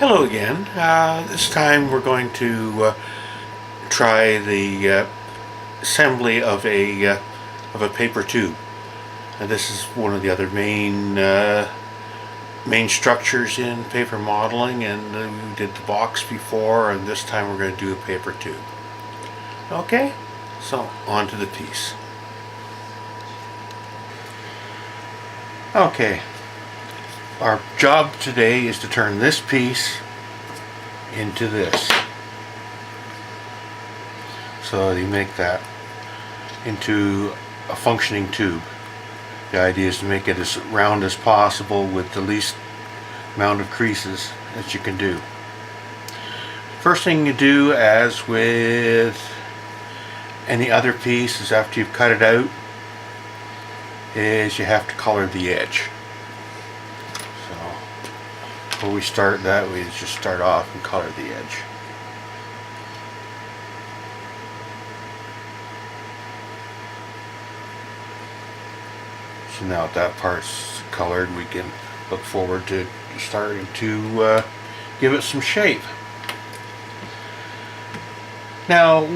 Hello again. This time we're going to try the assembly of a paper tube. This is one of the other main structures in paper modeling, and we did the box before, and this time we're going to do a paper tube. Okay, so on to the piece. Okay. Our job today is to turn this piece into this. So you make that into a functioning tube. The idea is to make it as round as possible with the least amount of creases that you can do. First thing you do, as with any other piece, is after you've cut it out, is you have to color the edge. Before we start that, we just start off and color the edge. So now that part's colored, we can look forward to starting to give it some shape. Now,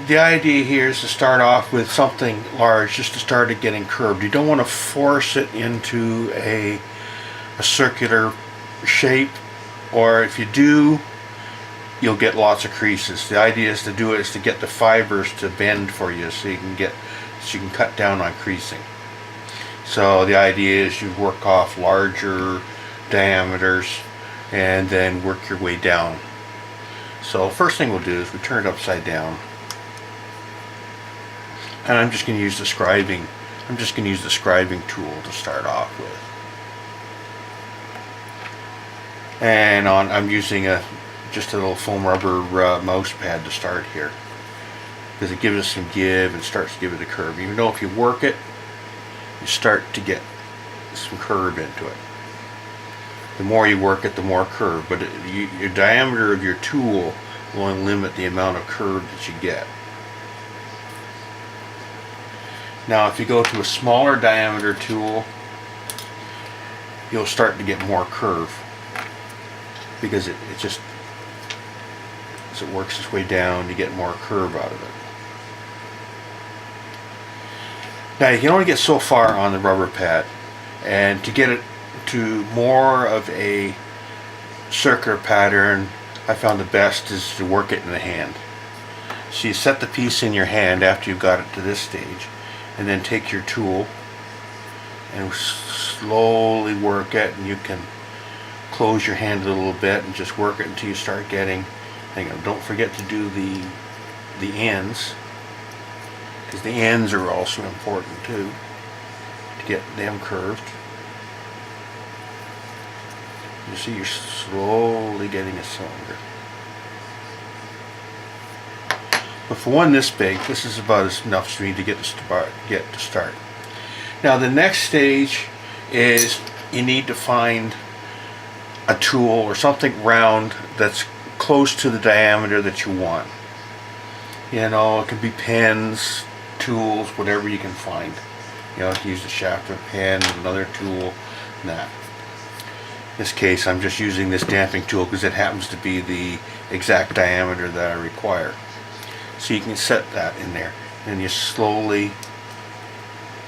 the idea here is to start off with something large, just to start it getting curved. You don't want to force it into a circular shape, or if you do, you'll get lots of creases. The idea is to do it is to get the fibers to bend for you, so you can cut down on creasing. So the idea is you work off larger diameters and then work your way down. So first thing we'll do is we turn it upside down, and I'm just going to use the scribing tool to start off with. And I'm using just a little foam rubber mouse pad to start here, because it gives us some give and starts to give it a curve. Even though if you work it, you start to get some curve into it. The more you work it, the more curve, but your diameter of your tool will only limit the amount of curve that you get. Now if you go to a smaller diameter tool, you'll start to get more curve, because it just, as it works its way down, you get more curve out of it. Now you can only get so far on the rubber pad, and to get it to more of a circular pattern, I found the best is to work it in the hand. So you set the piece in your hand after you've got it to this stage, and then take your tool and slowly work it, and you can close your hand a little bit and just work it until you start getting, don't forget to do the ends, because the ends are also important too, to get them curved. You see, you're slowly getting a cylinder. But for one this big, this is about enough for me to get to start. Now the next stage is you need to find a tool or something round that's close to the diameter that you want. It can be pens, tools, whatever you can find. You can use the shaft of a pen, another tool, and that. In this case, I'm just using this damping tool because it happens to be the exact diameter that I require. So you can set that in there, and you slowly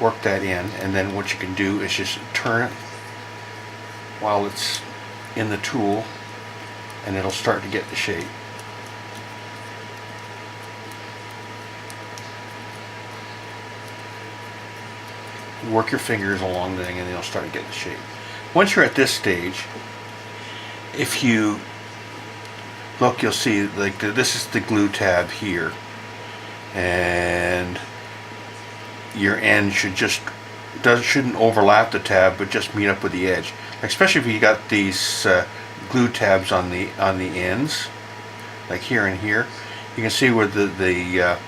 work that in, and then what you can do is just turn it while it's in the tool, and it'll start to get the shape. Work your fingers along the thing, and it'll start to get the shape. Once you're at this stage, if you look, you'll see this is the glue tab here, and your end shouldn't overlap the tab, but just meet up with the edge. Especially if you got these glue tabs on the ends, like here and here, you can see where the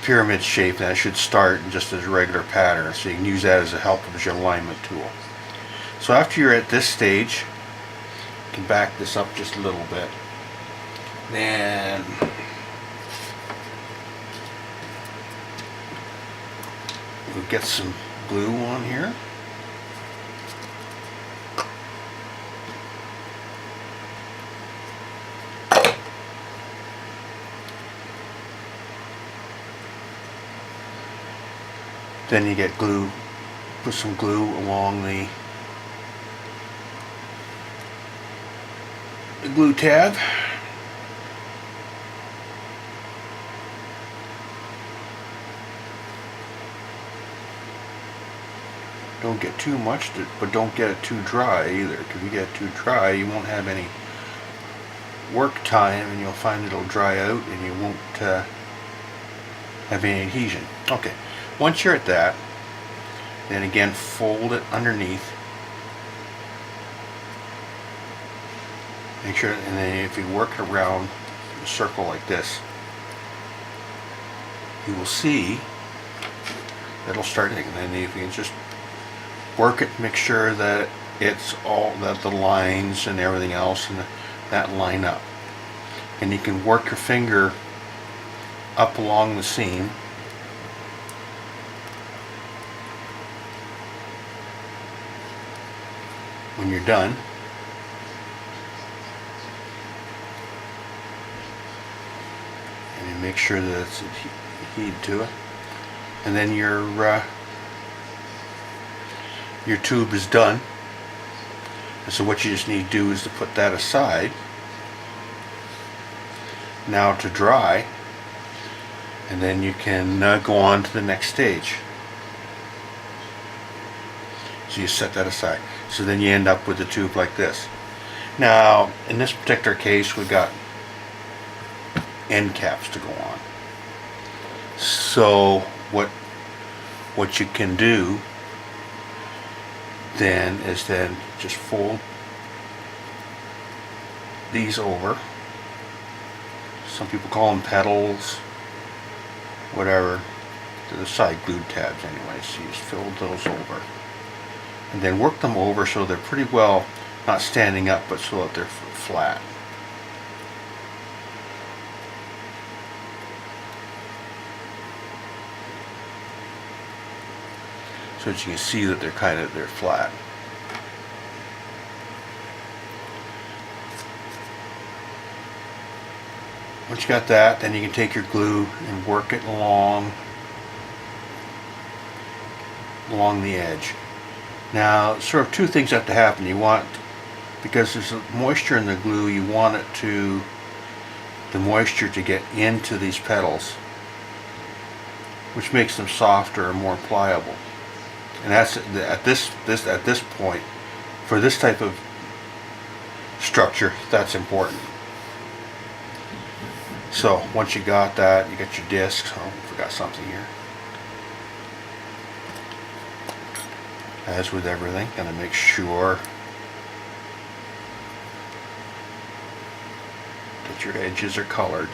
pyramid shape that should start just as a regular pattern. So you can use that as a help as your alignment tool. So after you're at this stage, you can back this up just a little bit. Then we'll get some glue on here. Then you get glue, put some glue along the glue tab. Don't get too much, but don't get it too dry either, because if you get it too dry, you won't have any work time, and you'll find it'll dry out, and you won't have any adhesion. Okay, once you're at that, then again fold it underneath. Make sure, and then if you work it around a circle like this, you will see it'll start. And then if you can just work it, make sure that it's all, that the lines and everything else and that line up, and you can work your finger up along the seam. When you're done, and you make sure that it's adhered to it, and then your tube is done. And so what you just need to do is to put that aside now to dry, and then you can go on to the next stage. So you set that aside. So then you end up with a tube like this. Now in this particular case we've got end caps to go on. So what you can do then is then just fold these over. Some people call them petals, whatever. They're the side glued tabs anyway, so you just fold those over. And then work them over so they're pretty well, not standing up, but so that they're flat. So that you can see that they're flat. Once you got that, then you can take your glue and work it along the edge. Now, sort of two things have to happen. You want, because there's moisture in the glue, you want the moisture to get into these petals, which makes them softer and more pliable. And that's at this point, for this type of structure, that's important. So once you got that, you got your discs. Oh, I forgot something here. As with everything, gotta make sure that your edges are colored.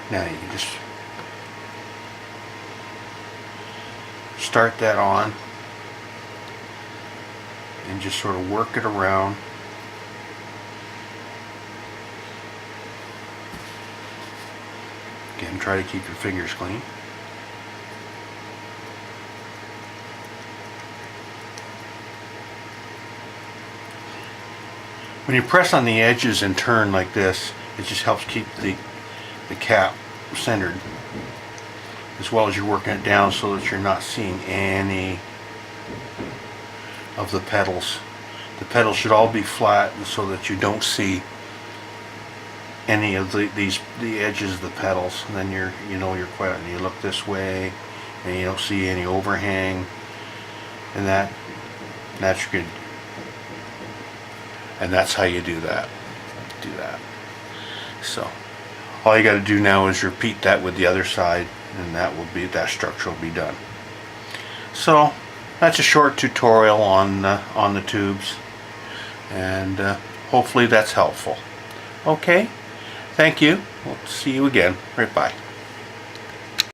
Now you can just start that on and just sort of work it around. Again, try to keep your fingers clean. When you press on the edges and turn like this, it just helps keep the cap centered, as well as you're working it down so that you're not seeing any of the petals. The petals should all be flat so that you don't see any of the edges of the petals, and then you're quite, and you look this way and you don't see any overhang, and that's good. And that's how you do that. So all you got to do now is repeat that with the other side, and that structure will be done. So that's a short tutorial on the tubes, and hopefully that's helpful. Okay, thank you. We'll see you again. Right, bye.